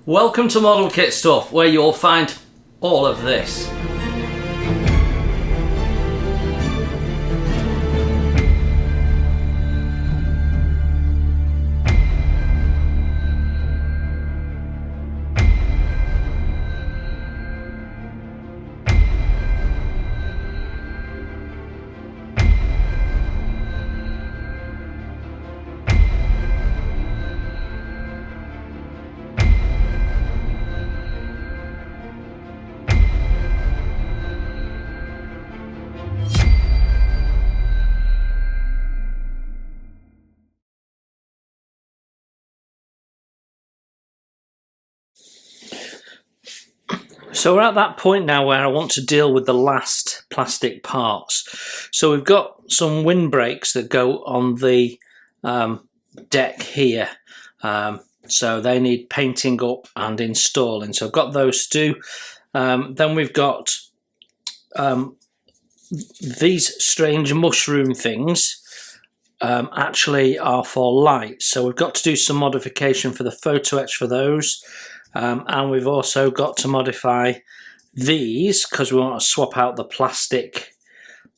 Welcome to Model Kit Stuff, where you'll find all of this. So we're at that point now where I want to deal with the last plastic parts. So we've got some windbreaks that go on the deck here. So they need painting up and installing. So I've got those to do. Then we've got these strange mushroom things actually are for lights. So we've got to do some modification for the Photo-etch for those. And we've also got to modify these because we want to swap out the plastic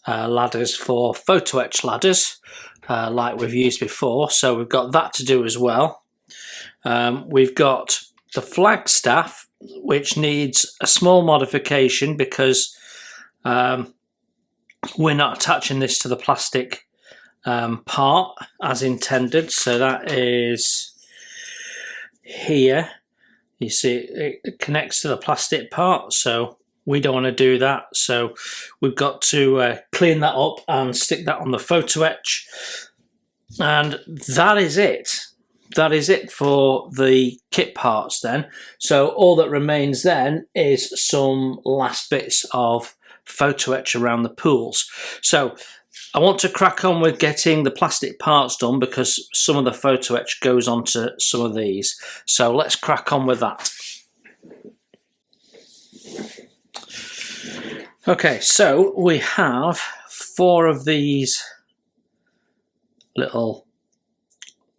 ladders for Photo-etch ladders like we've used before. So we've got that to do as well. We've got the flagstaff, which needs a small modification because we're not attaching this to the plastic part as intended. So that is here. You see it connects to the plastic part, so we don't want to do that. So we've got to clean that up and stick that on the Photo-etch. And that is it. That is it for the kit parts then. So all that remains then is some last bits of Photo-etch around the pools. So I want to crack on with getting the plastic parts done because some of the Photo-etch goes onto some of these. So let's crack on with that. Okay, so we have 4 of these little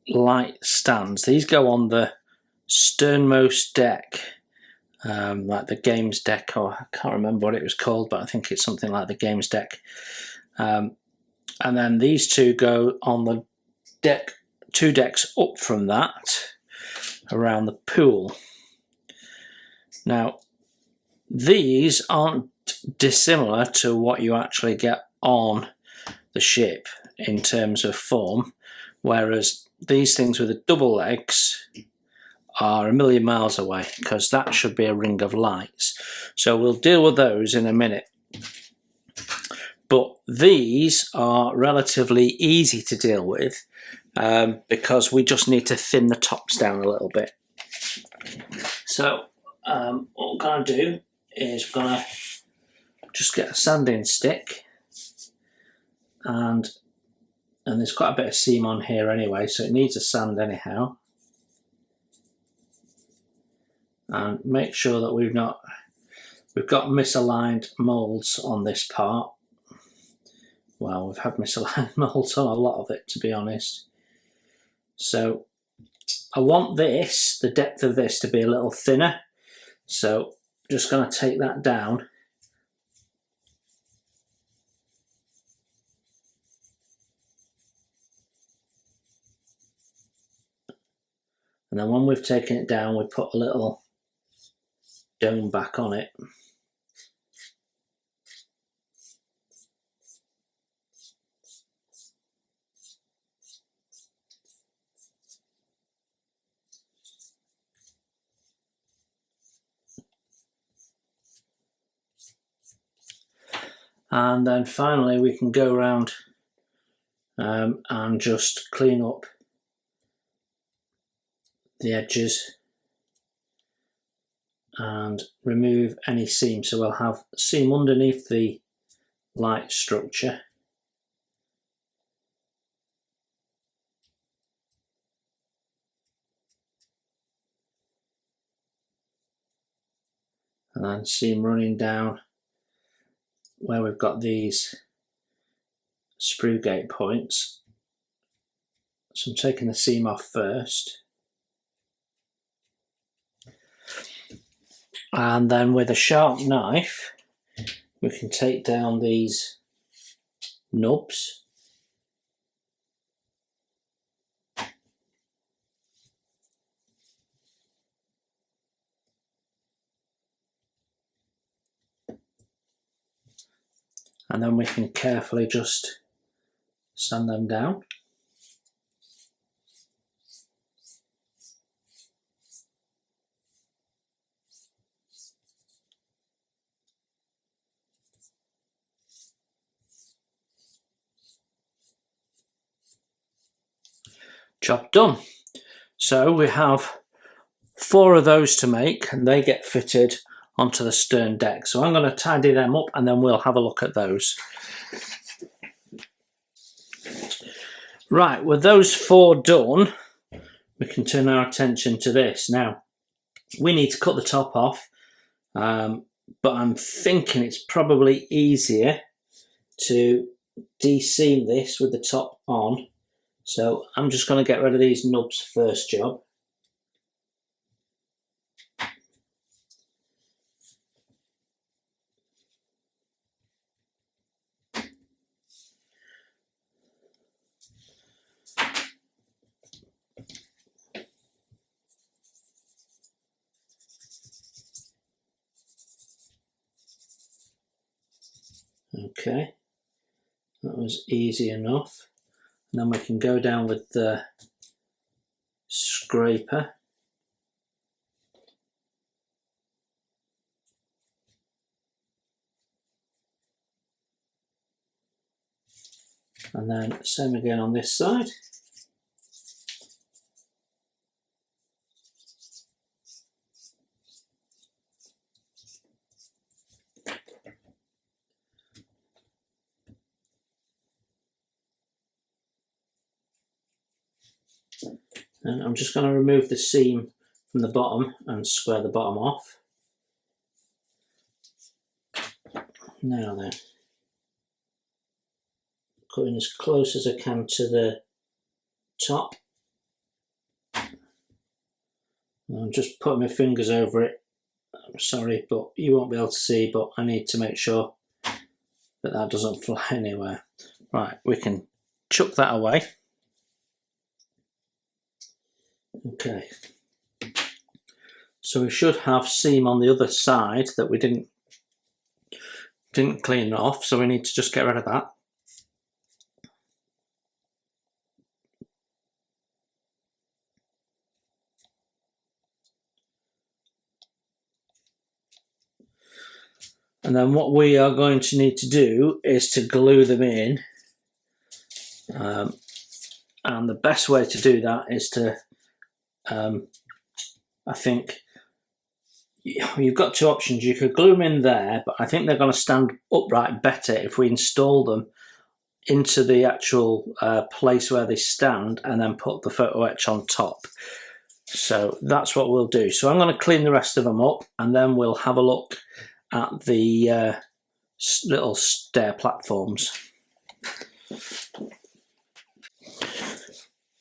light stands. These go on the sternmost deck, like the games deck, or I can't remember what it was called, but I think it's something like the games deck. And then these 2 go on the deck, 2 decks up from that around the pool. Now, these aren't dissimilar to what you actually get on the ship in terms of form, whereas these things with the double legs are a million miles away because that should be a ring of lights. So we'll deal with those in a minute. But these are relatively easy to deal with because we just need to thin the tops down a little bit. So what we're going to do is we're going to just get a sanding stick, and there's quite a bit of seam on here anyway, so it needs a sand anyhow. And make sure that we've got misaligned moulds on this part. Well, we've had misaligned moulds on a lot of it, to be honest. So I want this, the depth of this, to be a little thinner. So just going to take that down. And then when we've taken it down, we put a little dome back on it. And then finally we can go around and just clean up the edges and remove any seam. So we'll have seam underneath the light structure. And then seam running down where we've got these sprue gate points. So I'm taking the seam off first. And then with a sharp knife, we can take down these nubs. And then we can carefully just sand them down. Job done. So we have 4 of those to make, and they get fitted onto the stern deck. So I'm going to tidy them up and then we'll have a look at those. Right, with those 4 done, we can turn our attention to this. Now, we need to cut the top off, but I'm thinking it's probably easier to de-seam this with the top on. So I'm just going to get rid of these nubs first job. Okay, that was easy enough. And then we can go down with the scraper. And then same again on this side. And I'm just going to remove the seam from the bottom and square the bottom off. Now then, cutting as close as I can to the top. I'm just putting my fingers over it. I'm sorry, but you won't be able to see, but I need to make sure that that doesn't fly anywhere. Right, we can chuck that away. Okay, so we should have seam on the other side that we didn't clean off, so we need to just get rid of that. And then what we are going to need to do is to glue them in. And the best way to do that is to, I think, you've got 2 options. You could glue them in there, but I think they're going to stand upright better if we install them into the actual place where they stand and then put the photo etch on top. So that's what we'll do. So I'm going to clean the rest of them up and then we'll have a look at the little stair platforms.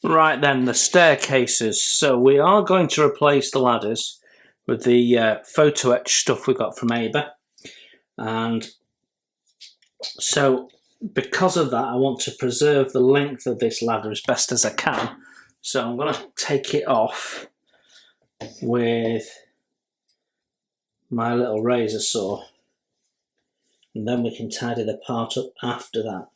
Right then, the staircases. So we are going to replace the ladders with the photo etch stuff we got from Aber. And so because of that, I want to preserve the length of this ladder as best as I can. So I'm going to take it off with my little razor saw. And then we can tidy the part up after that.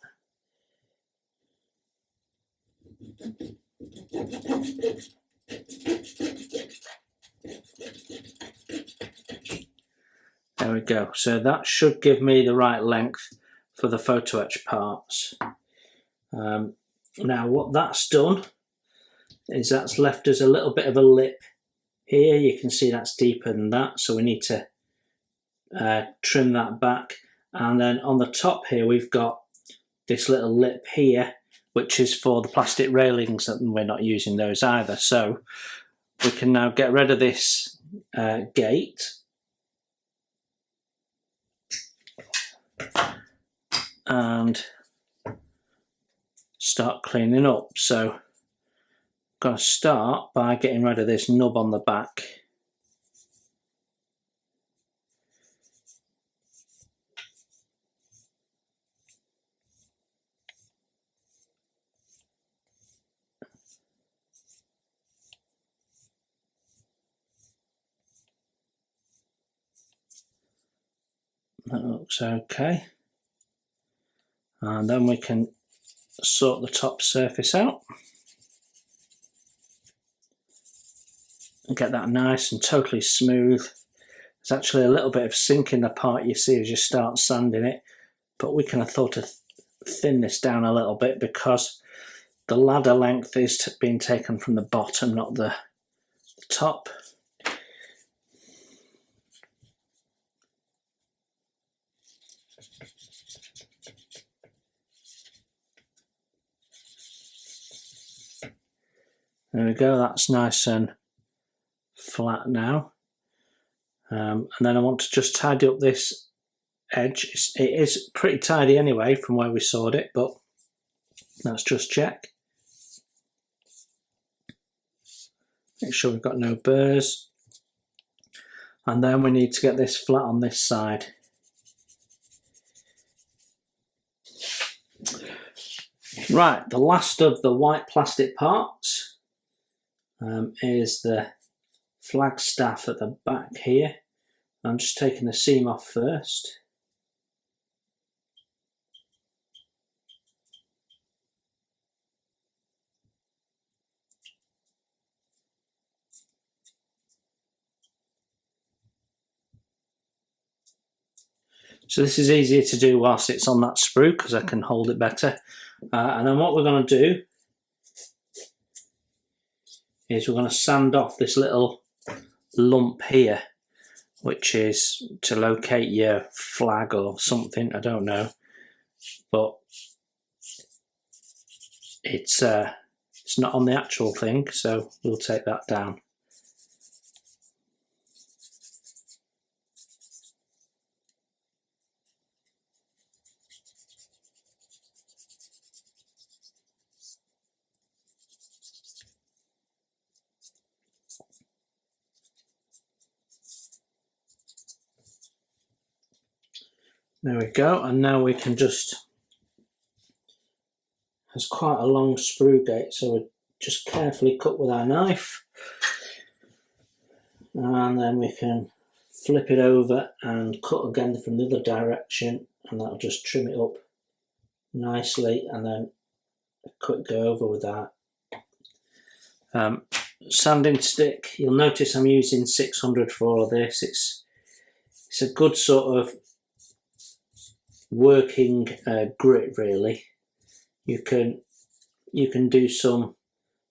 There we go. So that should give me the right length for the photo etch parts. Now what that's done is that's left us a little bit of a lip here. You can see that's deeper than that, so we need to trim that back. And then on the top here we've got this little lip here, which is for the plastic railings, and we're not using those either. So we can now get rid of this gate and start cleaning up. So I'm going to start by getting rid of this nub on the back. That looks okay. And then we can sort the top surface out and get that nice and totally smooth. There's actually a little bit of sink in the part you see as you start sanding it, but we can afford to thin this down a little bit because the ladder length is being taken from the bottom, not the top. There we go, that's nice and flat now. And then I want to just tidy up this edge. It is pretty tidy anyway from where we sawed it, but let's just check. Make sure we've got no burrs. And then we need to get this flat on this side. Right, the last of the white plastic parts is the flagstaff at the back here. I'm just taking the seam off first. So this is easier to do whilst it's on that sprue because I can hold it better. And then what we're going to do is we're going to sand off this little lump here, which is to locate your flag or something, I don't know, but it's not on the actual thing, so we'll take that down. There we go, and now we can just, it's quite a long sprue gate, so we just carefully cut with our knife, and then we can flip it over and cut again from the other direction, and that'll just trim it up nicely, and then a quick go over with that. Sanding stick, you'll notice I'm using 600 for all of this. It's a good sort of working grit really. You can do some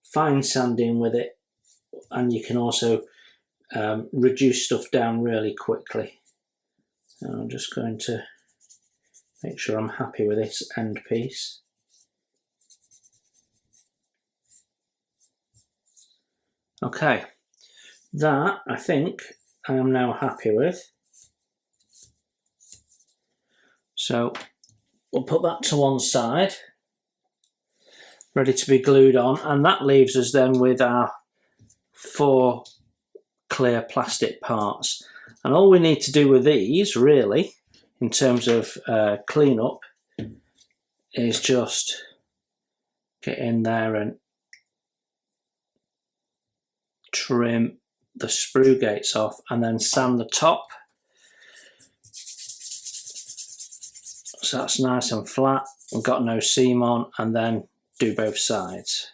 fine sanding with it, and you can also reduce stuff down really quickly. So I'm just going to make sure I'm happy with this end piece. Okay, that I think I am now happy with. So we'll put that to one side, ready to be glued on, and that leaves us then with our 4 clear plastic parts. And all we need to do with these, really, in terms of cleanup, is just get in there and trim the sprue gates off, and then sand the top. So that's nice and flat, we've got no seam on, and then do both sides.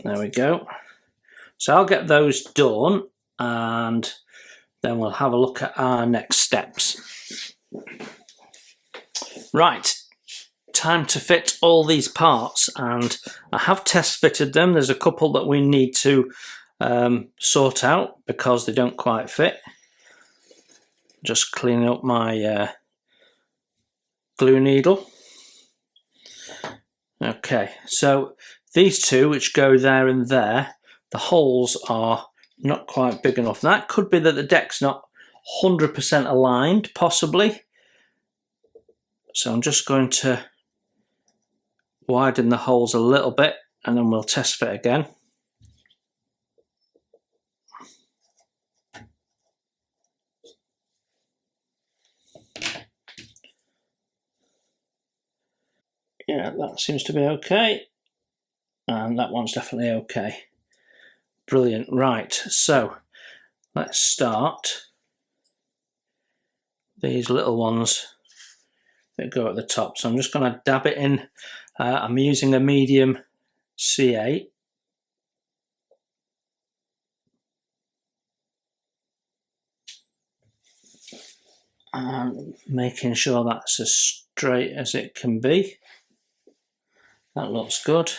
There we go. So I'll get those done, and then we'll have a look at our next steps. Right, time to fit all these parts, and I have test fitted them. There's a couple that we need to sort out because they don't quite fit. Just cleaning up my glue needle. Okay, so these two which go there and there, the holes are not quite big enough. That could be that the deck's not 100% aligned, possibly. So I'm just going to widen the holes a little bit, and then we'll test fit again. Yeah, that seems to be okay, and that one's definitely okay. Brilliant. Right, so let's start these little ones that go at the top. So I'm just going to dab it in. I'm using a medium C8. And making sure that's as straight as it can be. That looks good.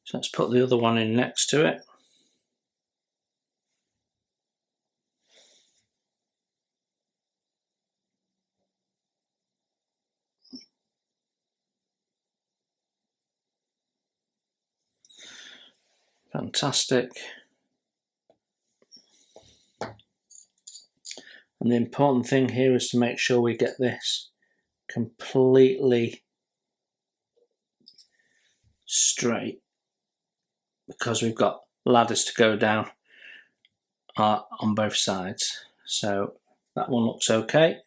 So let's put the other one in next to it. Fantastic. And the important thing here is to make sure we get this completely straight, because we've got ladders to go down on both sides. So that one looks okay.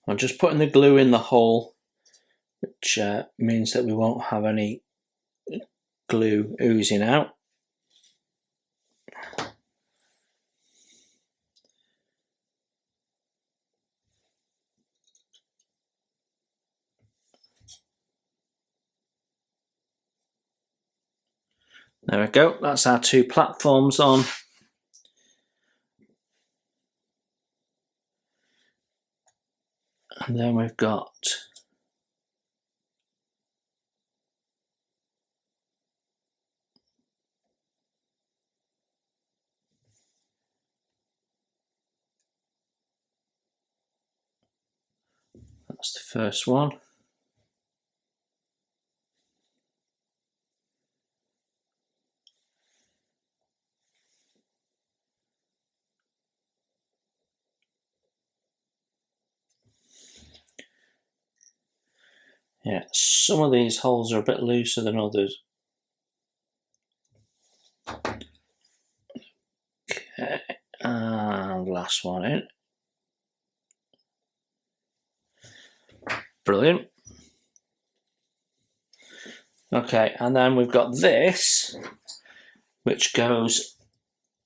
I'm just putting the glue in the hole, which means that we won't have any glue oozing out. There we go, that's our two platforms on. And then we've got that's the first one. Yeah, some of these holes are a bit looser than others. Okay, and last one in. Brilliant. Okay, and then we've got this, which goes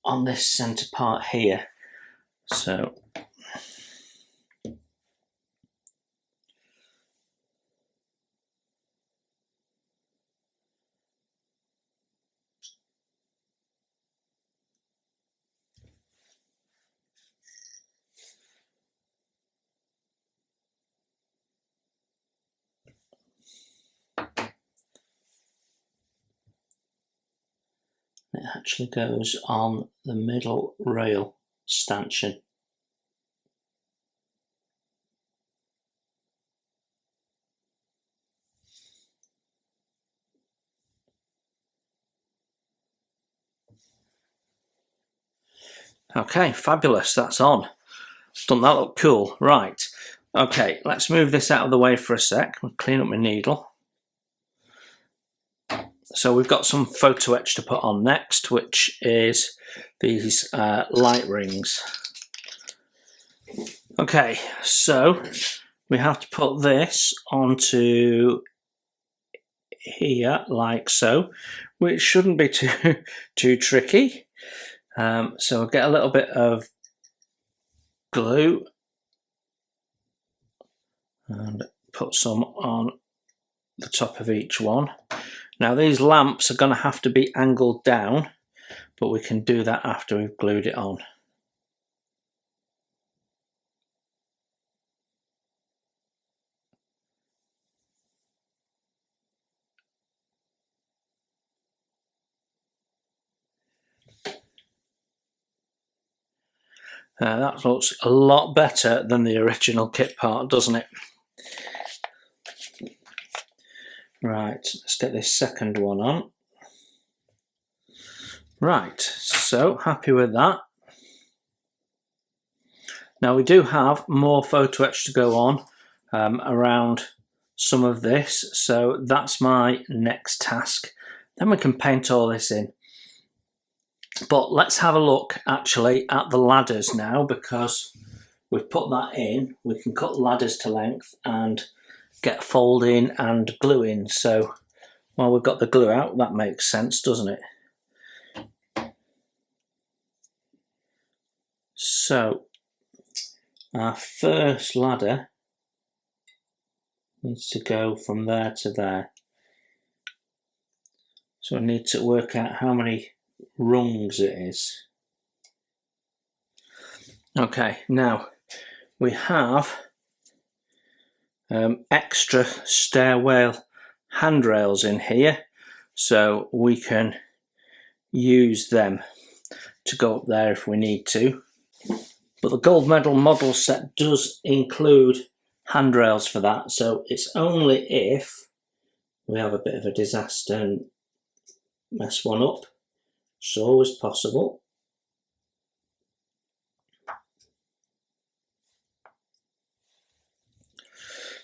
on this centre part here. So it actually goes on the middle rail stanchion. Okay, fabulous, that's on. Doesn't that look cool? Right, okay, let's move this out of the way for a sec. I'll clean up my needle. So we've got some Photo-etch to put on next, which is these light rings. Okay, so we have to put this onto here like so, which shouldn't be too tricky. So we'll get a little bit of glue and put some on the top of each one. Now these lamps are going to have to be angled down, but we can do that after we've glued it on. That looks a lot better than the original kit part, doesn't it? Right, let's get this second one on. Right, so happy with that. Now we do have more Photo-etch to go on around some of this, so that's my next task. Then we can paint all this in. But let's have a look actually at the ladders now, because we've put that in. We can cut ladders to length and get folding and gluing. So while we've got the glue out, that makes sense, doesn't it? So our first ladder needs to go from there to there. So I need to work out how many rungs it is. Okay, now we have extra stairwell handrails in here, so we can use them to go up there if we need to. But the gold medal model set does include handrails for that, so it's only if we have a bit of a disaster and mess one up. It's always possible.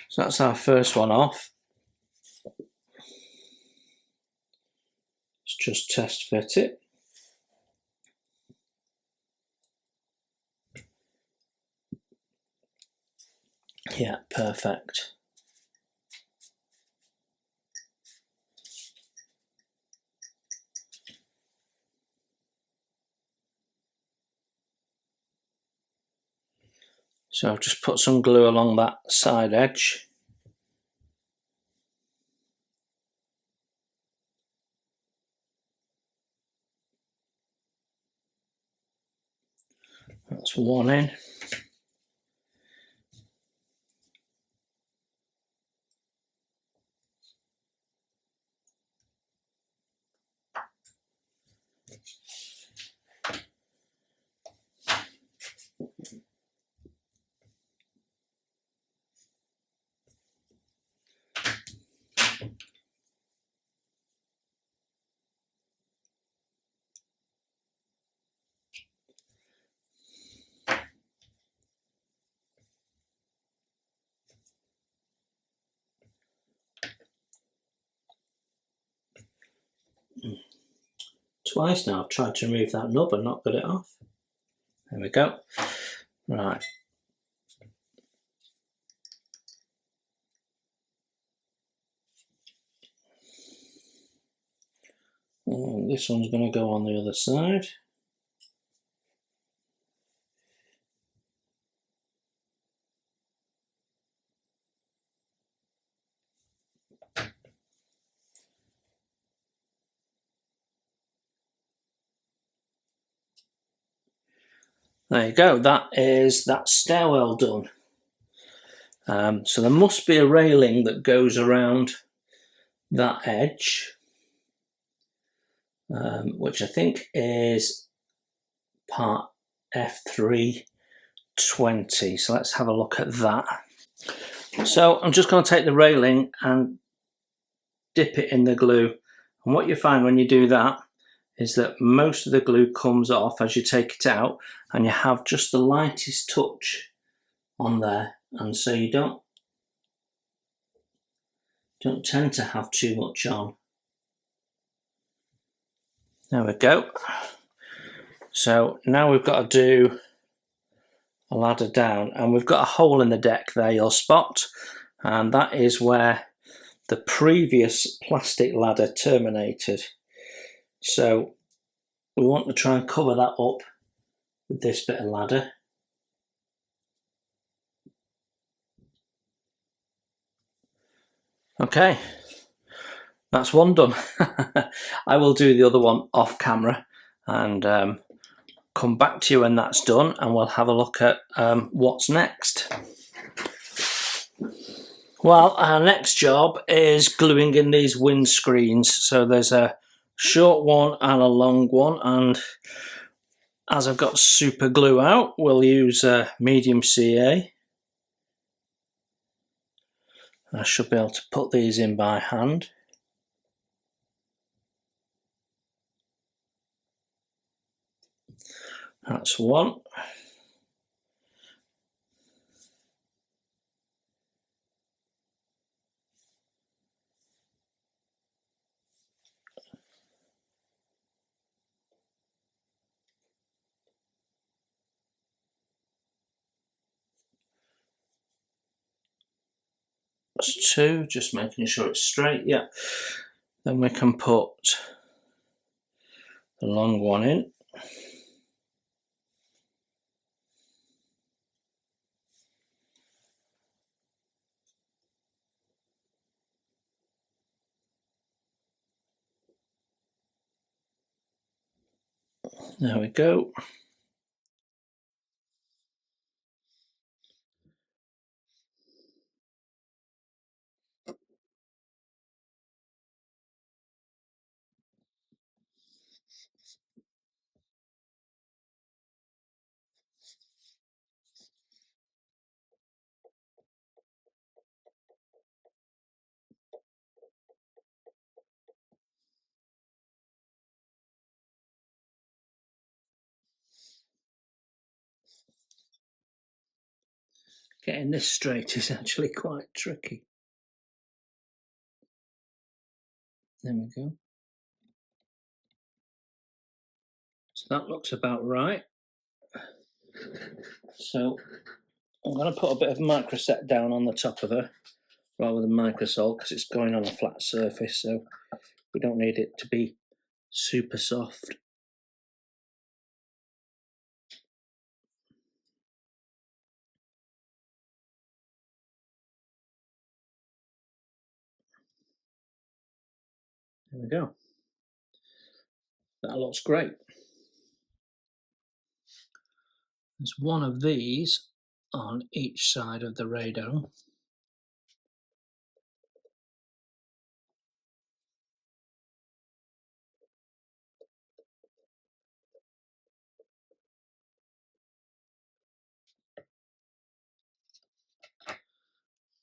So that's our first one off. Let's just test fit it. Yeah, perfect. So I've just put some glue along that side edge. That's one in. Twice now I've tried to remove that nub and not got it off. There we go. Right. And this one's going to go on the other side. There you go, that is that stairwell done. So there must be a railing that goes around that edge, which I think is part F320. So let's have a look at that. So I'm just going to take the railing and dip it in the glue. And what you find when you do that is that most of the glue comes off as you take it out, and you have just the lightest touch on there, and so you don't tend to have too much on. There we go. So now we've got to do a ladder down, and we've got a hole in the deck there you'll spot, and that is where the previous plastic ladder terminated. So we want to try and cover that up with this bit of ladder. Okay, that's one done. I will do the other one off camera and come back to you when that's done, and we'll have a look at what's next. Well, our next job is gluing in these windscreens. So there's a short one and a long one, and as I've got super glue out, we'll use medium CA. I should be able to put these in by hand. That's one. That's 2, just making sure it's straight, yeah. Then we can put the long one in. There we go. Getting this straight is actually quite tricky. There we go. So that looks about right. So I'm going to put a bit of microset down on the top of her rather than microsol because it's going on a flat surface, so we don't need it to be super soft. There we go. That looks great. There's one of these on each side of the radome.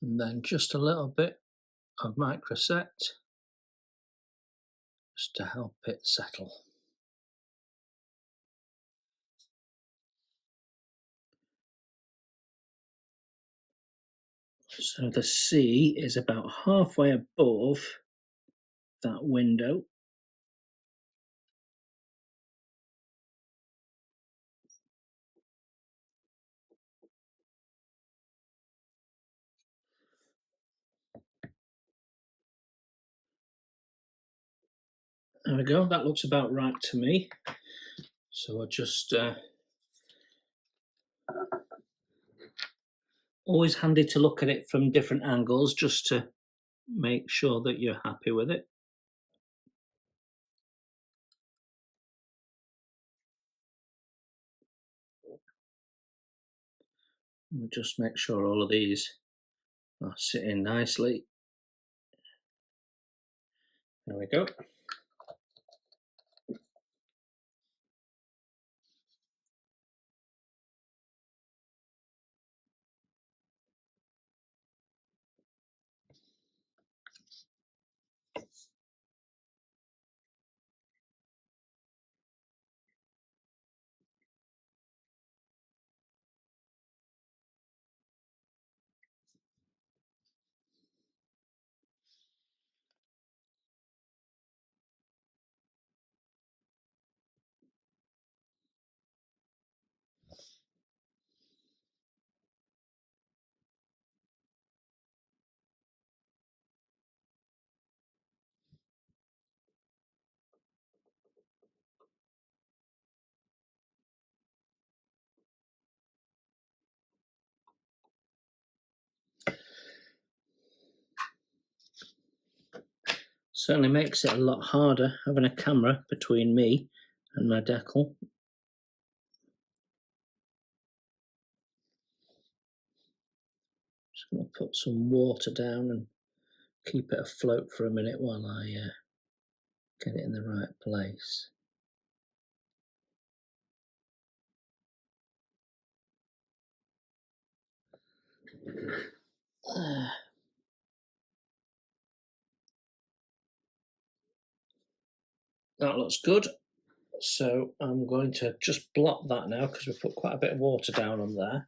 And then just a little bit of microset just to help it settle. So the C is about halfway above that window. There we go, that looks about right to me. So I'll just always handy to look at it from different angles just to make sure that you're happy with it. We'll just make sure all of these are sitting nicely. There we go. Certainly makes it a lot harder having a camera between me and my decal. Just going to put some water down and keep it afloat for a minute while I get it in the right place. That looks good. So I'm going to just blot that now because we put quite a bit of water down on there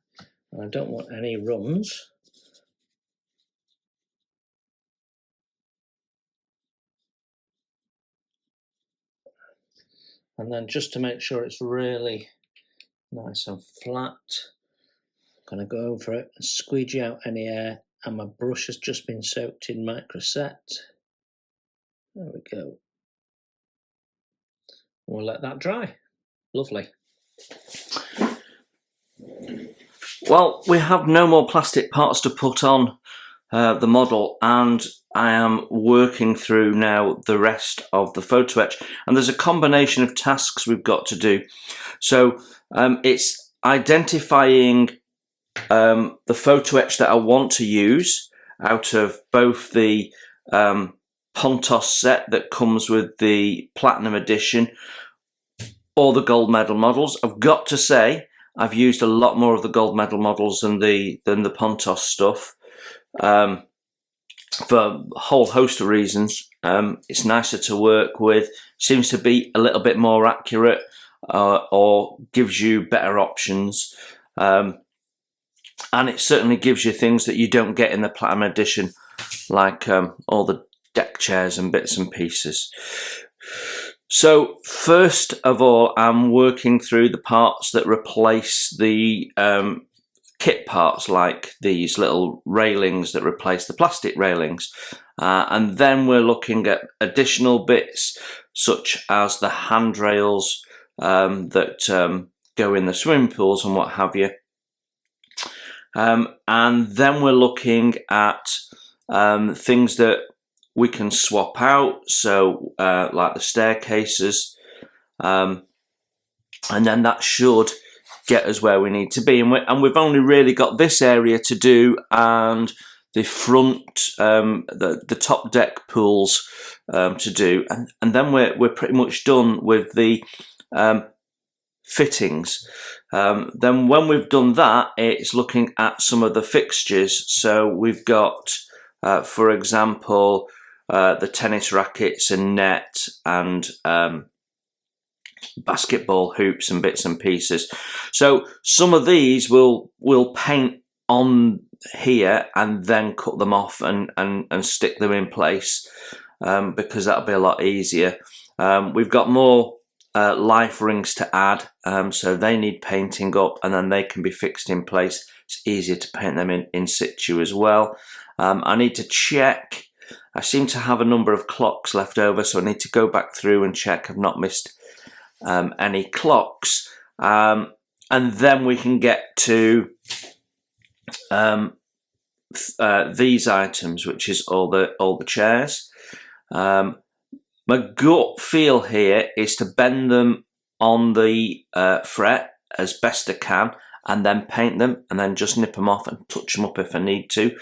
and I don't want any runs. And then just to make sure it's really nice and flat, I'm going to go over it and squeegee out any air and my brush has just been soaked in microset. There we go. We'll let that dry. Lovely. Well, we have no more plastic parts to put on the model, and I am working through now the rest of the photo etch, and there's a combination of tasks we've got to do. So it's identifying the photo etch that I want to use out of both the Pontos set that comes with the Platinum Edition or the gold medal models. I've got to say I've used a lot more of the gold medal models than the Pontos stuff. For a whole host of reasons. It's nicer to work with, seems to be a little bit more accurate, or gives you better options, and it certainly gives you things that you don't get in the Platinum Edition, like all the deck chairs and bits and pieces. So first of all, I'm working through the parts that replace the kit parts, like these little railings that replace the plastic railings, and then we're looking at additional bits such as the handrails that go in the swimming pools and what have you, and then we're looking at things that we can swap out, so like the staircases, and then that should get us where we need to be, and we've only really got this area to do, and the front, the top deck pools to do, and then we're pretty much done with the fittings. Then when we've done that, it's looking at some of the fixtures. So we've got, for example, the tennis rackets and net and basketball hoops and bits and pieces. So some of these we'll paint on here and then cut them off and stick them in place, because that'll be a lot easier. We've got more life rings to add, so they need painting up and then they can be fixed in place. It's easier to paint them in situ as well. I need to check. I seem to have a number of clocks left over, so I need to go back through and check I've not missed any clocks, and then we can get to these items, which is all the chairs. My gut feel here is to bend them on the fret as best I can, and then paint them, and then just nip them off and touch them up if I need to,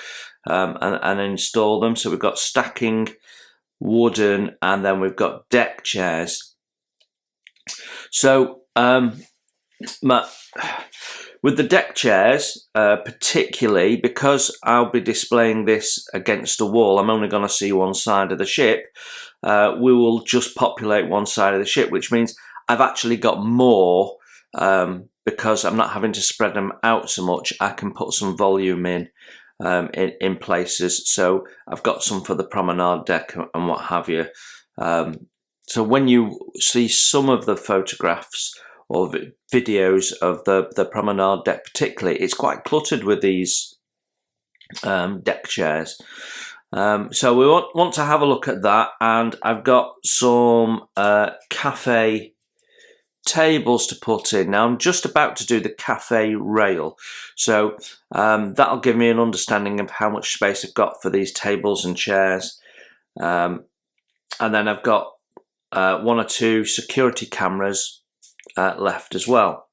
and install them. So we've got stacking wooden, and then we've got deck chairs. So with the deck chairs, particularly because I'll be displaying this against a wall, I'm only going to see one side of the ship. We will just populate one side of the ship, which means I've actually got more, because I'm not having to spread them out so much. I can put some volume in places. So I've got some for the promenade deck and what have you. So when you see some of the photographs or videos of the promenade deck particularly, it's quite cluttered with these deck chairs. So we want to have a look at that, and I've got some cafe tables to put in. Now I'm just about to do the cafe rail, so that'll give me an understanding of how much space I've got for these tables and chairs, and then I've got one or two security cameras left as well.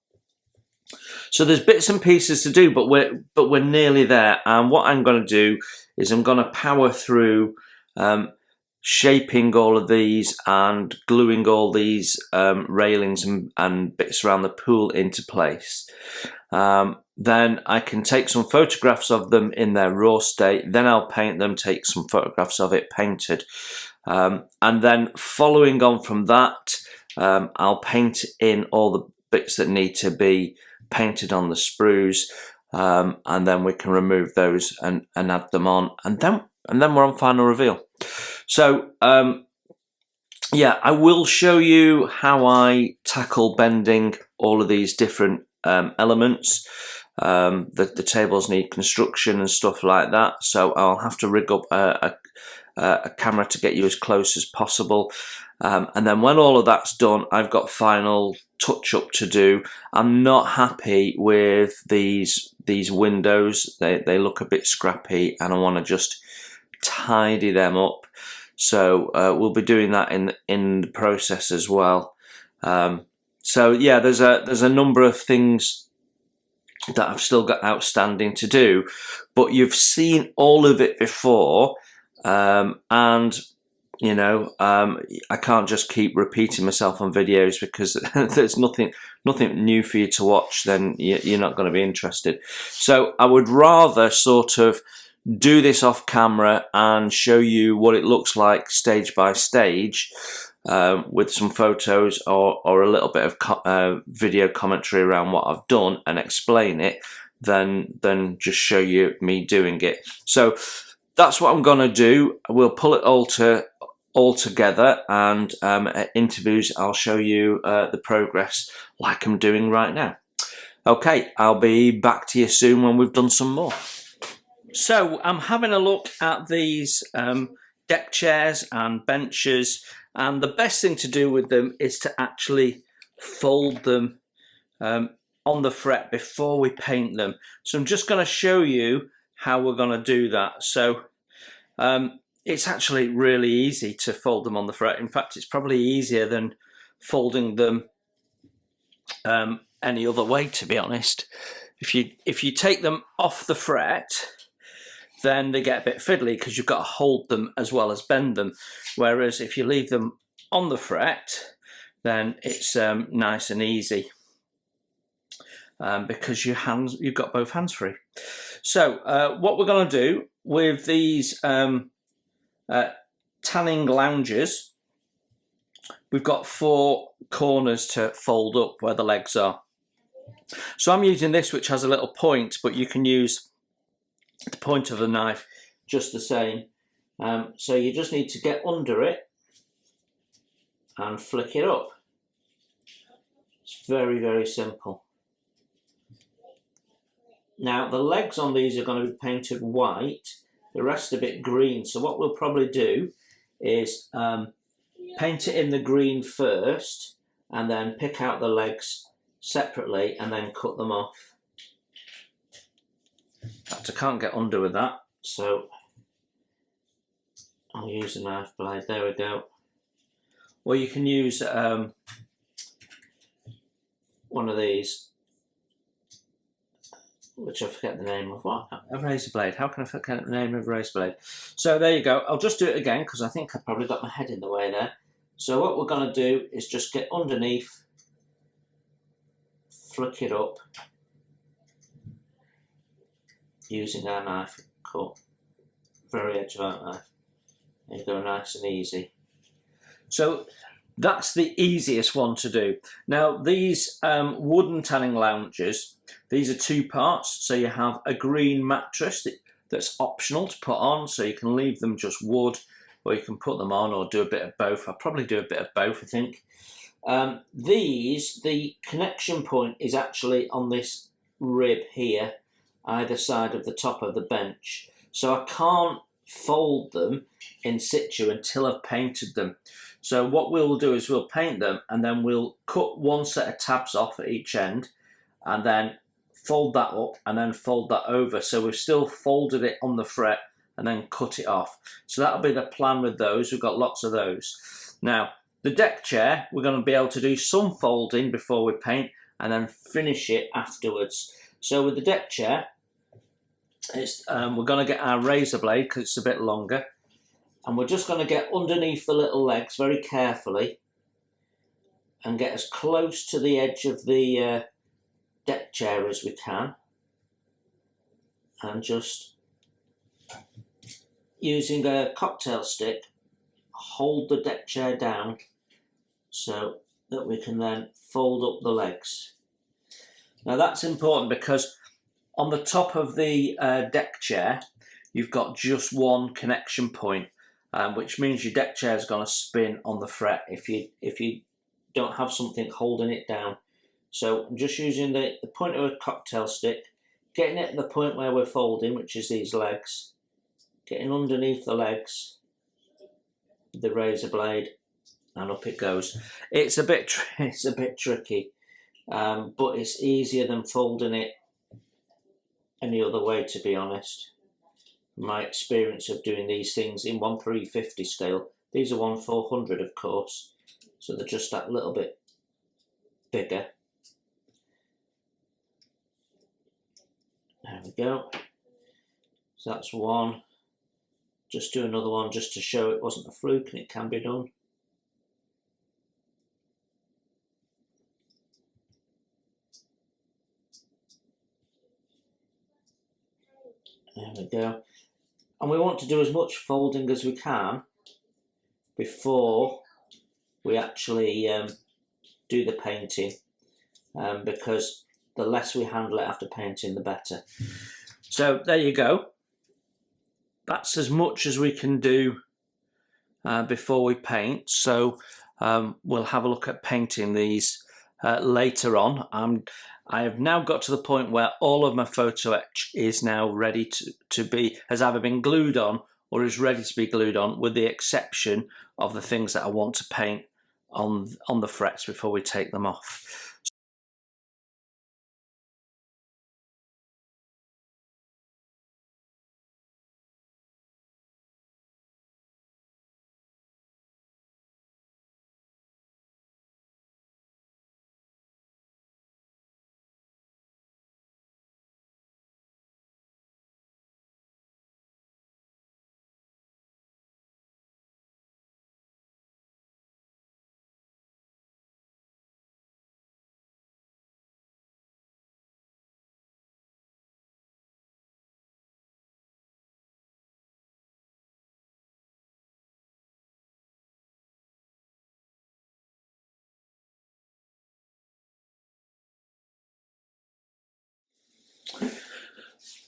So there's bits and pieces to do, but we're nearly there. And what I'm going to do is I'm going to power through shaping all of these and gluing all these railings and bits around the pool into place. Then I can take some photographs of them in their raw state. Then I'll paint them, take some photographs of it painted. And then following on from that, I'll paint in all the bits that need to be painted on the sprues, and then we can remove those and add them on, and then we're on final reveal. So yeah, I will show you how I tackle bending all of these different elements. The tables need construction and stuff like that, so I'll have to rig up a camera to get you as close as possible. And then when all of that's done, I've got final touch-up to do. I'm not happy with these windows. They look a bit scrappy, and I want to just tidy them up. So we'll be doing that in the process as well. So yeah, there's a number of things that I've still got outstanding to do, but you've seen all of it before, and you know, I can't just keep repeating myself on videos, because there's nothing new for you to watch. Then you're not going to be interested. So I would rather sort of do this off camera and show you what it looks like stage by stage, with some photos or a little bit of video commentary around what I've done and explain it, than just show you me doing it. So that's what I'm gonna do. We'll pull it all together, and at interviews I'll show you the progress like I'm doing right now. Okay, I'll be back to you soon when we've done some more. So I'm having a look at these deck chairs and benches, and the best thing to do with them is to actually fold them on the fret before we paint them. So I'm just going to show you how we're going to do that. So it's actually really easy to fold them on the fret. In fact, it's probably easier than folding them any other way, to be honest. If you take them off the fret, then they get a bit fiddly, because you've got to hold them as well as bend them. Whereas if you leave them on the fret, then it's nice and easy, because you've got both hands free. So what we're going to do with these tanning lounges, we've got 4 corners to fold up where the legs are. So I'm using this, which has a little point, but you can use the point of the knife just the same. So you just need to get under it and flick it up. It's very, very simple. Now the legs on these are going to be painted white, the rest a bit green. So what we'll probably do is paint it in the green first, and then pick out the legs separately and then cut them off. I can't get under with that, so I'll use a knife blade. There we go. Or you can use one of these, which I forget the name of. What? A razor blade. How can I forget the name of a razor blade? So there you go. I'll just do it again, because I think I probably got my head in the way there. So what we're going to do is just get underneath, flick it up, using our knife cut, very edge of our knife. There you go, nice and easy. So that's the easiest one to do. Now these wooden tanning lounges, these are 2 parts. So you have a green mattress that's optional to put on, so you can leave them just wood, or you can put them on, or do a bit of both. I'll probably do a bit of both, I think. The connection point is actually on this rib here, either side of the top of the bench. So I can't fold them in situ until I've painted them. So what we'll do is we'll paint them, and then we'll cut 1 set of tabs off at each end, and then fold that up, and then fold that over. So we've still folded it on the fret and then cut it off. So that'll be the plan with those. We've got lots of those. Now the deck chair, we're going to be able to do some folding before we paint, and then finish it afterwards. So with the deck chair, we're going to get our razor blade, because it's a bit longer, and we're just going to get underneath the little legs very carefully and get as close to the edge of the deck chair as we can, and just using a cocktail stick hold the deck chair down so that we can then fold up the legs. Now that's important, because on the top of the deck chair you've got just 1 connection point, which means your deck chair is going to spin on the fret if you don't have something holding it down. So I'm just using the point of a cocktail stick getting it at the point where we're folding, which is these legs, getting underneath the legs, the razor blade, and up it goes. It's a bit tricky, but it's easier than folding it any other way, to be honest. My experience of doing these things in 1/350 scale. These are 1/400, of course, so they're just that little bit bigger. There we go. So that's one. Just do another one just to show it wasn't a fluke and it can be done. There we go. And we want to do as much folding as we can before we actually do the painting, because the less we handle it after painting, the better. So there you go. That's as much as we can do before we paint. So we'll have a look at painting these later on. I have now got to the point where all of my photo etch is now ready to be, has either been glued on or is ready to be glued on, with the exception of the things that I want to paint on the frets before we take them off.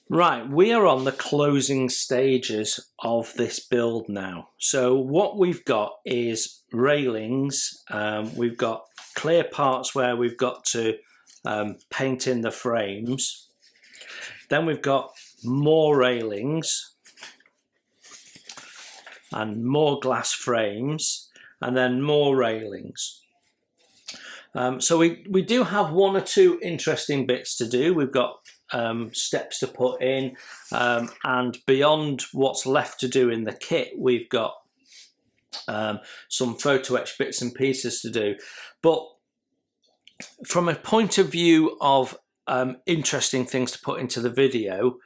Right, we are on the closing stages of this build now. So what we've got is railings. We've got clear parts where we've got to paint in the frames. Then we've got more railings and more glass frames, and then more railings. So we do have one or two interesting bits to do. We've got steps to put in, and beyond what's left to do in the kit, we've got some photo etch bits and pieces to do. But from a point of view of interesting things to put into the video,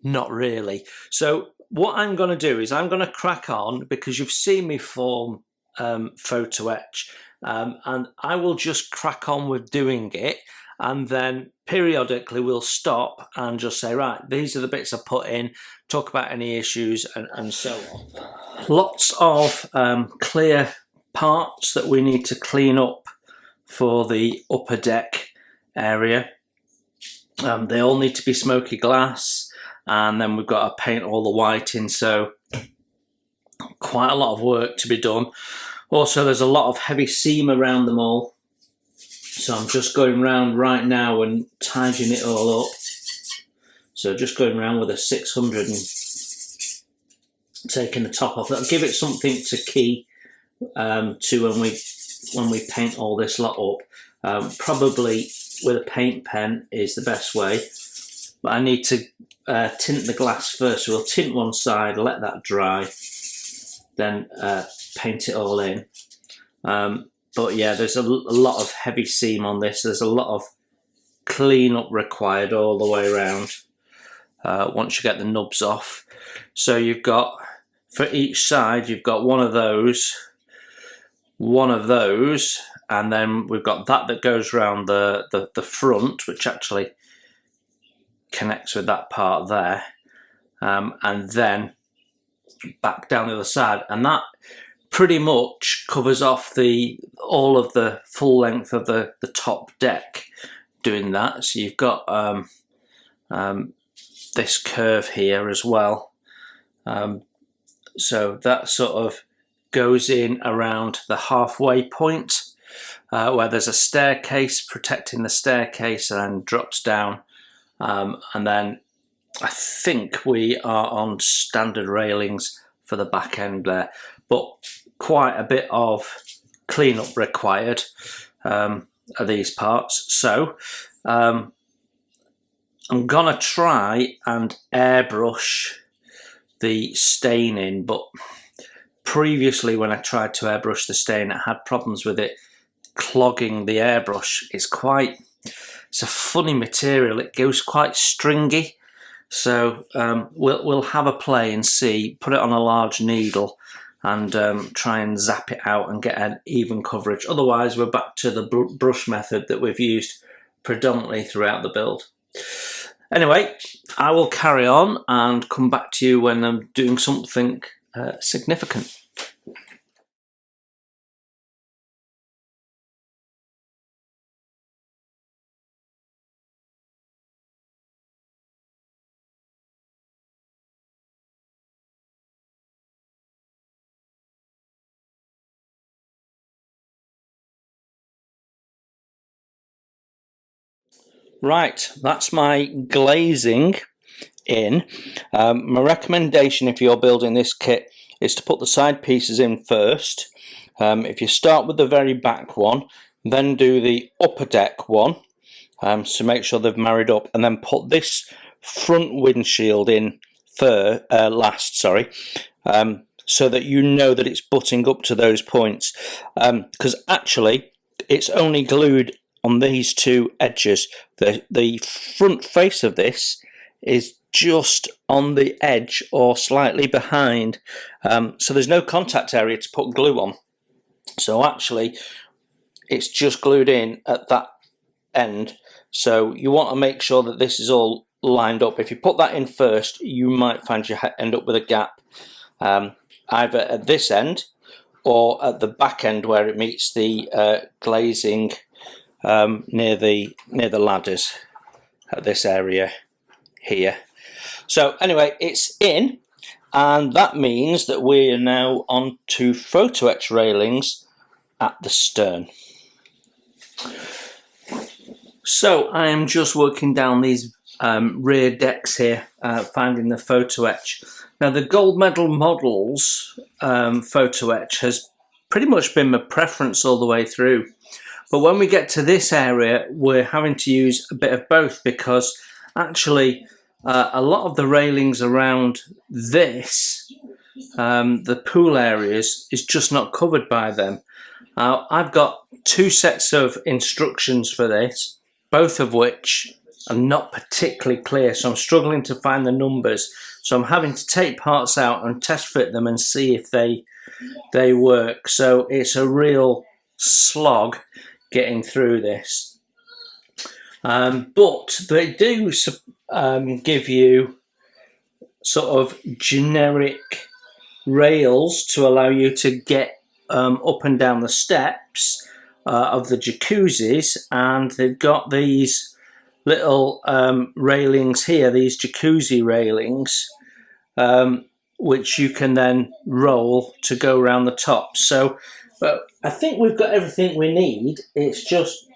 not really. So what I'm going to do is I'm going to crack on, because you've seen me form photo etch, and I will just crack on with doing it, and then periodically we'll stop and just say, right, these are the bits I put in, talk about any issues, and so on. Lots of clear parts that we need to clean up for the upper deck area. They all need to be smoky glass, and then we've got to paint all the white in, so quite a lot of work to be done. Also, there's a lot of heavy seam around them all, so I'm just going round right now and tidying it all up. So just going around with a 600 and taking the top off. That'll give it something to key to when we paint all this lot up. Probably with a paint pen is the best way, but I need to tint the glass first. So we'll tint one side, let that dry, then paint it all in. But yeah, there's a lot of heavy seam on this. There's a lot of clean up required all the way around once you get the nubs off. So you've got, for each side, you've got one of those, and then we've got that goes around the front, which actually connects with that part there, and then back down the other side, and that pretty much covers off all of the full length of the top deck doing that. So you've got this curve here as well, so that sort of goes in around the halfway point, where there's a staircase protecting the staircase, and then drops down and then I think we are on standard railings for the back end there, but quite a bit of cleanup required of these parts. So I'm gonna try and airbrush the stain in, but previously when I tried to airbrush the stain, I had problems with it clogging the airbrush. It's a funny material, it goes quite stringy. So we'll have a play and see, put it on a large needle and try and zap it out and get an even coverage. Otherwise we're back to the brush method that we've used predominantly throughout the build. Anyway, I will carry on and come back to you when I'm doing something significant. Right, that's my glazing in. My recommendation if you're building this kit is to put the side pieces in first. If you start with the very back one, then do the upper deck one, so make sure they've married up, and then put this front windshield in last, so that you know that it's butting up to those points, because actually it's only glued on these two edges. The front face of this is just on the edge or slightly behind, so there's no contact area to put glue on. So actually it's just glued in at that end, so you want to make sure that this is all lined up. If you put that in first, you might find you end up with a gap, either at this end or at the back end where it meets the glazing near the ladders at this area here. So anyway, it's in, and that means that we are now on to photo-etch railings at the stern. So I am just working down these rear decks here, finding the photo-etch. Now the gold medal models photo-etch has pretty much been my preference all the way through. But when we get to this area, we're having to use a bit of both, because actually a lot of the railings around this, the pool areas, is just not covered by them. I've got two sets of instructions for this, both of which are not particularly clear, so I'm struggling to find the numbers. So I'm having to take parts out and test fit them and see if they work. So it's a real slog getting through this. But they do give you sort of generic rails to allow you to get up and down the steps of the jacuzzis, and they've got these little railings here, these jacuzzi railings, which you can then roll to go around the top. So I think we've got everything we need. It's just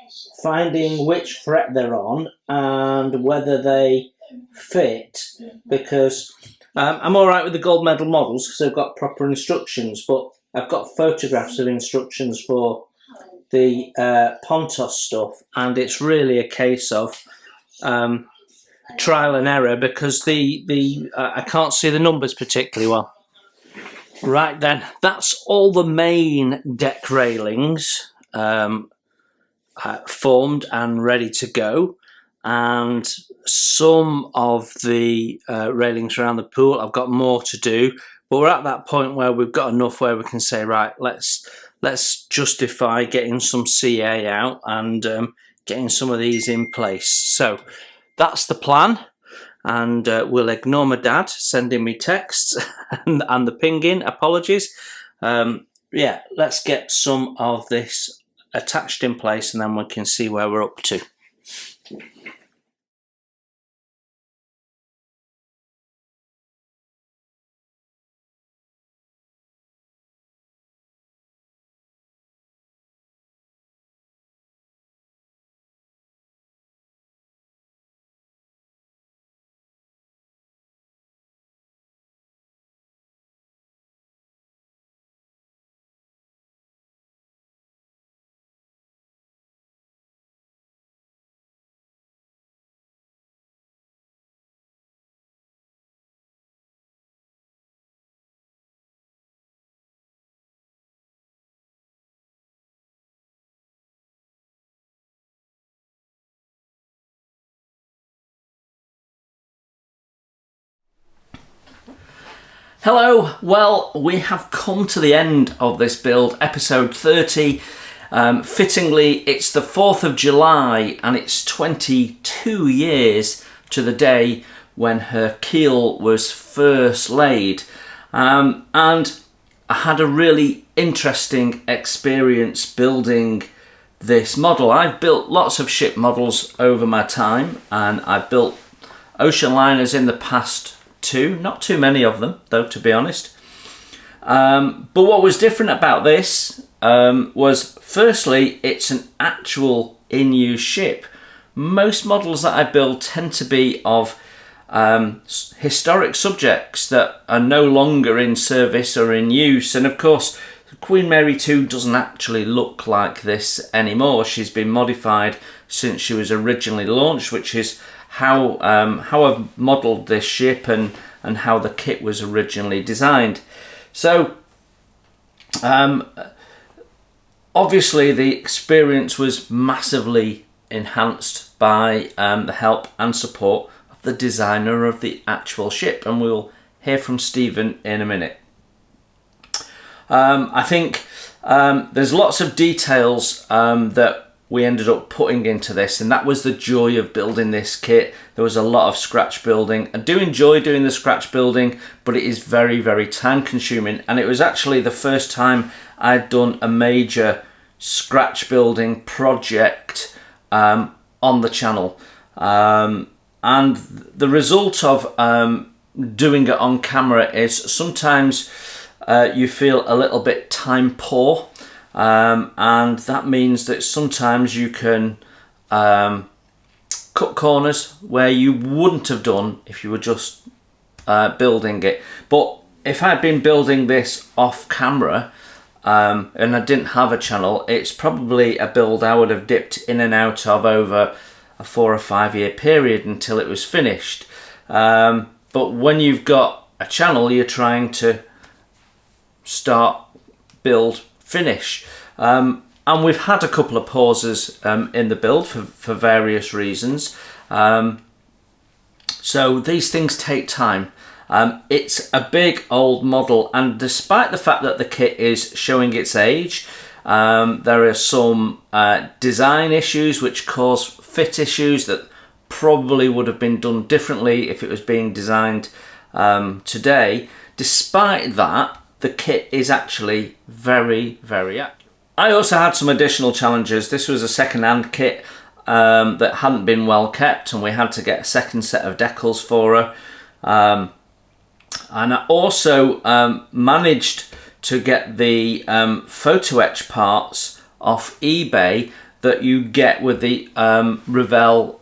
finding which fret they're on and whether they fit, because I'm all right with the gold medal models because I've got proper instructions, but I've got photographs of instructions for the Pontos stuff, and it's really a case of trial and error, because I can't see the numbers particularly well. Right then, that's all the main deck railings formed and ready to go, and some of the railings around the pool I've got more to do, but we're at that point where we've got enough where we can say, right, let's justify getting some CA out and getting some of these in place. So that's the plan, and we'll ignore my dad sending me texts and the pinging, apologies. Yeah, let's get some of this attached in place, and then we can see where we're up to. Hello, well, we have come to the end of this build, episode 30. Fittingly, it's the 4th of July and it's 22 years to the day when her keel was first laid. And I had a really interesting experience building this model. I've built lots of ship models over my time, and I've built ocean liners in the past too. Not too many of them, though, to be honest. But what was different about this was, firstly, it's an actual in-use ship. Most models that I build tend to be of historic subjects that are no longer in service or in use, and of course Queen Mary 2 doesn't actually look like this anymore. She's been modified since she was originally launched, which is how I've modelled this ship and how the kit was originally designed. So obviously the experience was massively enhanced by the help and support of the designer of the actual ship, and we'll hear from Stephen in a minute. I think there's lots of details that we ended up putting into this, and that was the joy of building this kit. There was a lot of scratch building. I do enjoy doing the scratch building, but it is very, very time consuming, and it was actually the first time I'd done a major scratch building project on the channel, and the result of doing it on camera is sometimes you feel a little bit time poor, and that means that sometimes you can cut corners where you wouldn't have done if you were just building it. But if I'd been building this off camera and I didn't have a channel, it's probably a build I would have dipped in and out of over a 4 or 5 year period until it was finished. But when you've got a channel, you're trying to start, build, finish. And we've had a couple of pauses in the build for various reasons. So these things take time. It's a big old model, and despite the fact that the kit is showing its age, there are some design issues which cause fit issues that probably would have been done differently if it was being designed today. Despite that, the kit is actually very, very accurate. I also had some additional challenges. This was a second-hand kit that hadn't been well kept, and we had to get a second set of decals for her. And I also managed to get the Photo-etch parts off eBay that you get with the Revell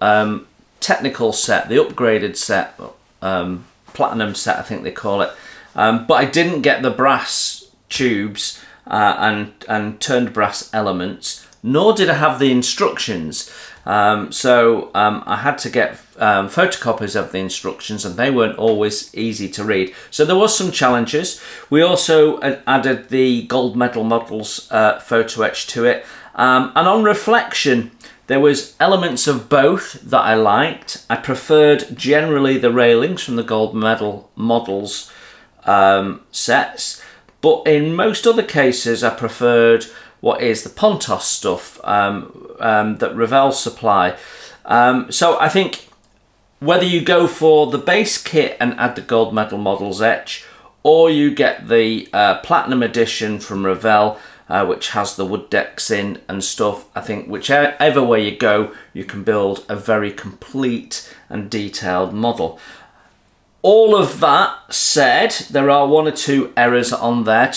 technical set, the upgraded set, platinum set I think they call it. But I didn't get the brass tubes and turned brass elements, nor did I have the instructions. So I had to get photocopies of the instructions, and they weren't always easy to read. So there was some challenges. We also added the gold medal models Photo-etch to it. And on reflection, there was elements of both that I liked. I preferred generally the railings from the gold medal models sets, but in most other cases I preferred what is the Pontos stuff that Revell supply. So I think whether you go for the base kit and add the gold medal models etch, or you get the platinum edition from Revell, which has the wood decks in and stuff, I think whichever way you go, you can build a very complete and detailed model. All of that said, there are one or two errors on there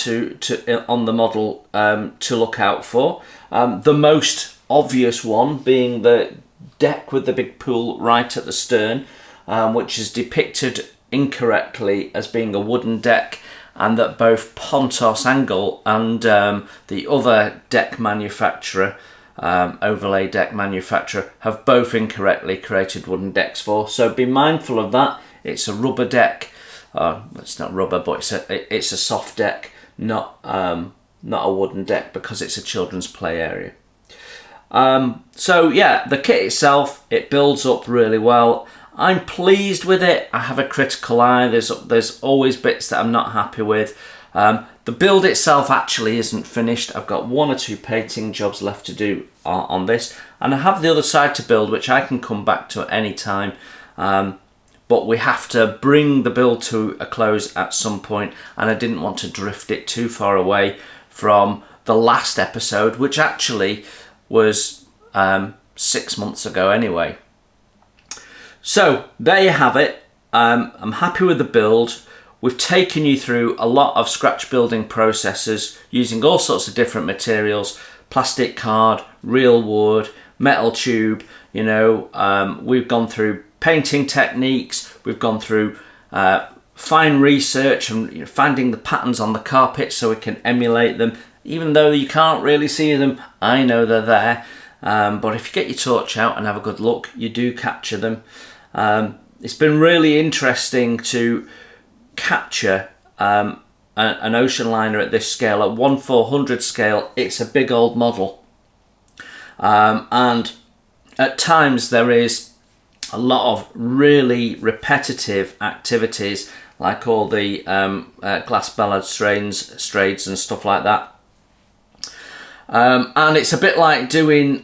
on the model to look out for. The most obvious one being the deck with the big pool right at the stern, which is depicted incorrectly as being a wooden deck, and that both Pontos Angle and the other deck manufacturer, overlay deck manufacturer, have both incorrectly created wooden decks for. So be mindful of that. It's a rubber deck. It's not rubber, but it's a soft deck, not a wooden deck, because it's a children's play area. So yeah, the kit itself, it builds up really well. I'm pleased with it. I have a critical eye. There's always bits that I'm not happy with. The build itself actually isn't finished. I've got 1 or 2 painting jobs left to do on this, and I have the other side to build, which I can come back to at any time. But we have to bring the build to a close at some point, and I didn't want to drift it too far away from the last episode, which actually was 6 months ago anyway. So there you have it. I'm happy with the build. We've taken you through a lot of scratch building processes using all sorts of different materials: plastic card, real wood, metal tube. You know, we've gone through painting techniques, we've gone through fine research and finding the patterns on the carpet so we can emulate them. Even though you can't really see them, I know they're there. But if you get your torch out and have a good look, you do capture them. It's been really interesting to capture an ocean liner at this scale. At 1/400 scale, it's a big old model. And at times there is a lot of really repetitive activities, like all the glass balustrades and stuff like that. And it's a bit like doing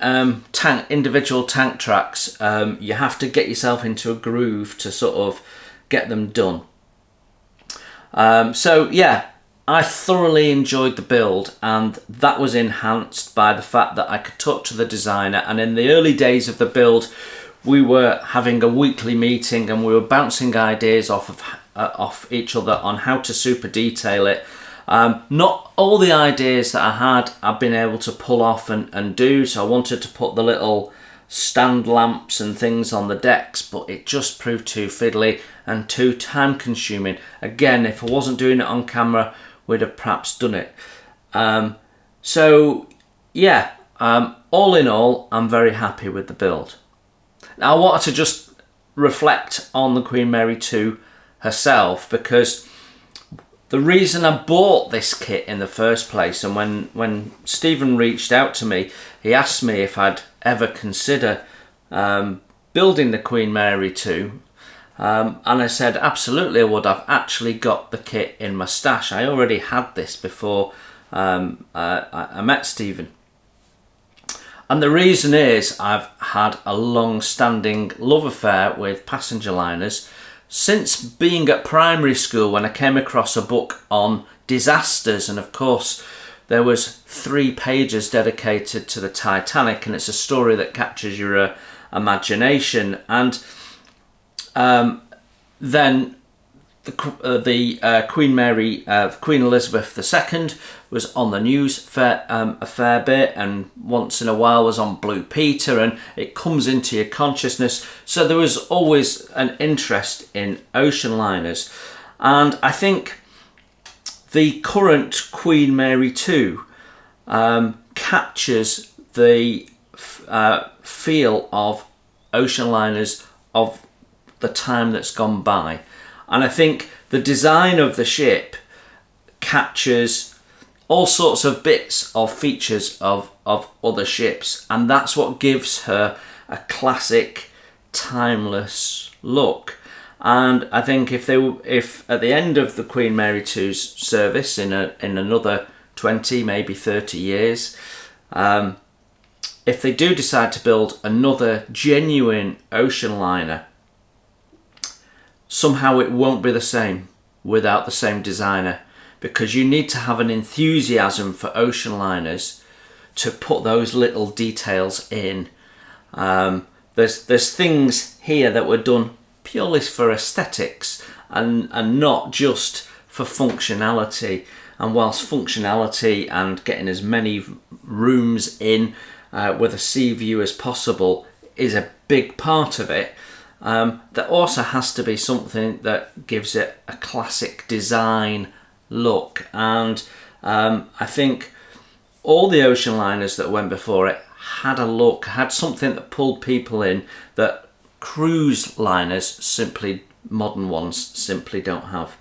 individual tank tracks. You have to get yourself into a groove to sort of get them done. So yeah, I thoroughly enjoyed the build, and that was enhanced by the fact that I could talk to the designer. And in the early days of the build, we were having a weekly meeting and we were bouncing ideas off each other on how to super detail it. Not all the ideas that I had I've been able to pull off and do, so I wanted to put the little stand lamps and things on the decks, but it just proved too fiddly and too time consuming. Again, if I wasn't doing it on camera, we'd have perhaps done it. So yeah, all in all, I'm very happy with the build. Now I wanted to just reflect on the Queen Mary 2 herself, because the reason I bought this kit in the first place, and when Stephen reached out to me, he asked me if I'd ever consider building the Queen Mary 2, and I said absolutely I would. I've actually got the kit in my stash. I already had this before I met Stephen. And the reason is I've had a long-standing love affair with passenger liners since being at primary school, when I came across a book on disasters, and of course there was 3 pages dedicated to the Titanic, and it's a story that captures your imagination. And then the Queen Mary, Queen Elizabeth II was on the news a fair bit, and once in a while was on Blue Peter, and it comes into your consciousness. So there was always an interest in ocean liners, and I think the current Queen Mary 2 captures the feel of ocean liners of the time that's gone by. And I think the design of the ship captures all sorts of bits of features of other ships, and that's what gives her a classic, timeless look. And I think if at the end of the Queen Mary 2's service in another 20, maybe 30 years, if they do decide to build another genuine ocean liner, somehow it won't be the same without the same designer, because you need to have an enthusiasm for ocean liners to put those little details in. There's things here that were done purely for aesthetics and not just for functionality. And whilst functionality and getting as many rooms in with a sea view as possible is a big part of it, there also has to be something that gives it a classic design look. And I think all the ocean liners that went before it had a look, had something that pulled people in that cruise liners, simply modern ones, simply don't have.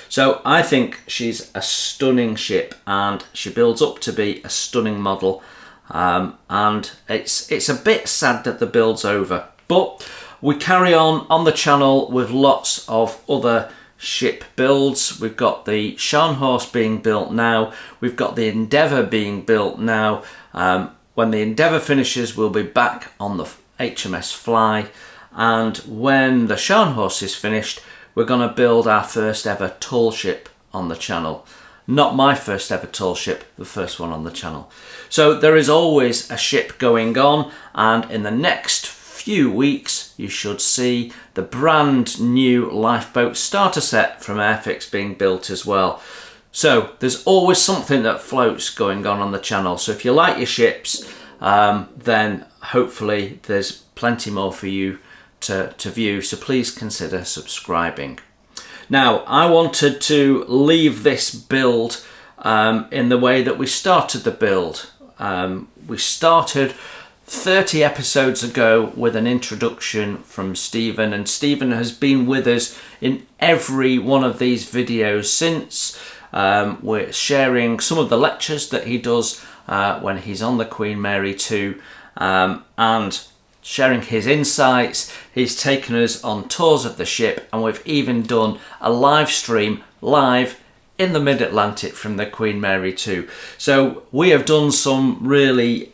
So I think she's a stunning ship, and she builds up to be a stunning model, and it's a bit sad that the build's over. But We carry on the channel with lots of other ship builds. We've got the Scharnhorst being built now. We've got the Endeavour being built now. When the Endeavour finishes, we'll be back on the HMS Fly. And when the Scharnhorst is finished, we're going to build our first ever tall ship on the channel. Not my first ever tall ship, the first one on the channel. So there is always a ship going on, and in the next few weeks you should see the brand new lifeboat starter set from Airfix being built as well. So there's always something that floats going on the channel. So if you like your ships, then hopefully there's plenty more for you to view. So please consider subscribing. Now, I wanted to leave this build in the way that we started the build. We started 30 episodes ago with an introduction from Stephen, and Stephen has been with us in every one of these videos since. We're sharing some of the lectures that he does when he's on the Queen Mary 2, and sharing his insights. He's taken us on tours of the ship, and we've even done a live stream live in the mid-Atlantic from the Queen Mary 2. So we have done some really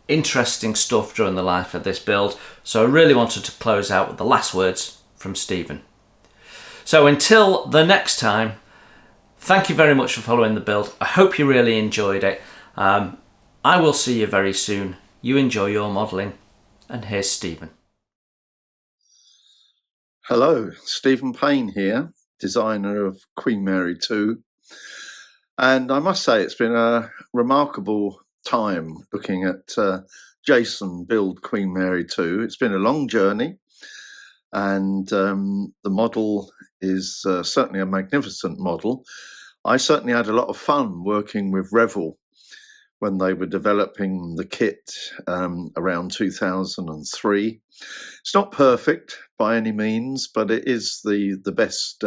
interesting stuff during the life of this build. So I really wanted to close out with the last words from Stephen. So until the next time, thank you very much for following the build. I hope you really enjoyed it. I will see you very soon. You enjoy your modelling. And here's Stephen. Hello, Stephen Payne here, designer of Queen Mary 2. And I must say it's been a remarkable time looking at Jason build Queen Mary 2. It's been a long journey, and the model is certainly a magnificent model. I certainly had a lot of fun working with Revell when they were developing the kit around 2003. It's not perfect by any means, but it is the best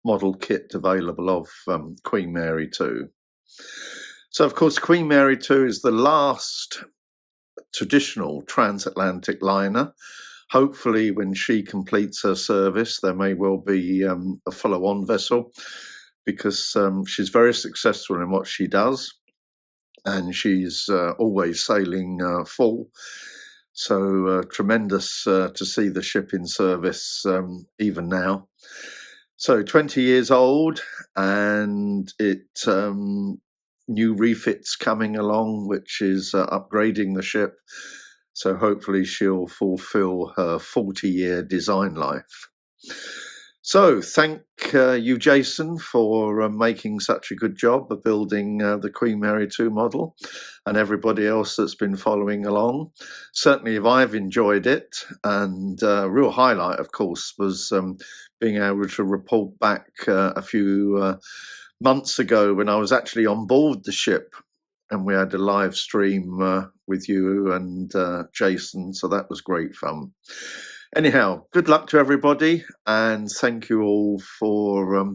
model kit available of Queen Mary 2. So, of course, Queen Mary 2 is the last traditional transatlantic liner. Hopefully, when she completes her service, there may well be a follow-on vessel, because she's very successful in what she does. And she's always sailing full. So tremendous to see the ship in service even now. So 20 years old, and it new refits coming along, which is upgrading the ship. So hopefully she'll fulfill her 40-year design life. So thank you, Jason, for making such a good job of building the Queen Mary 2 model, and everybody else that's been following along. Certainly, I've enjoyed it, and a real highlight, of course, was being able to report back a few months ago when I was actually on board the ship, and we had a live stream with you and Jason, so that was great fun. Anyhow, good luck to everybody, and thank you all for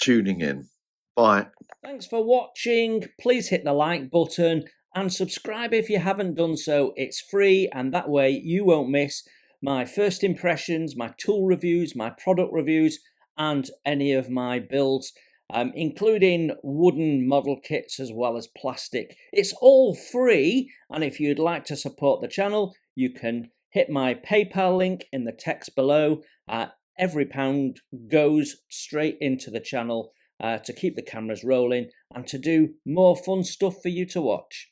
tuning in. Bye. Thanks for watching. Please hit the like button and subscribe if you haven't done so. It's free, and that way you won't miss my first impressions, my tool reviews, my product reviews, and any of my builds, including wooden model kits as well as plastic. It's all free, and if you'd like to support the channel, you can hit my PayPal link in the text below. Every pound goes straight into the channel to keep the cameras rolling and to do more fun stuff for you to watch.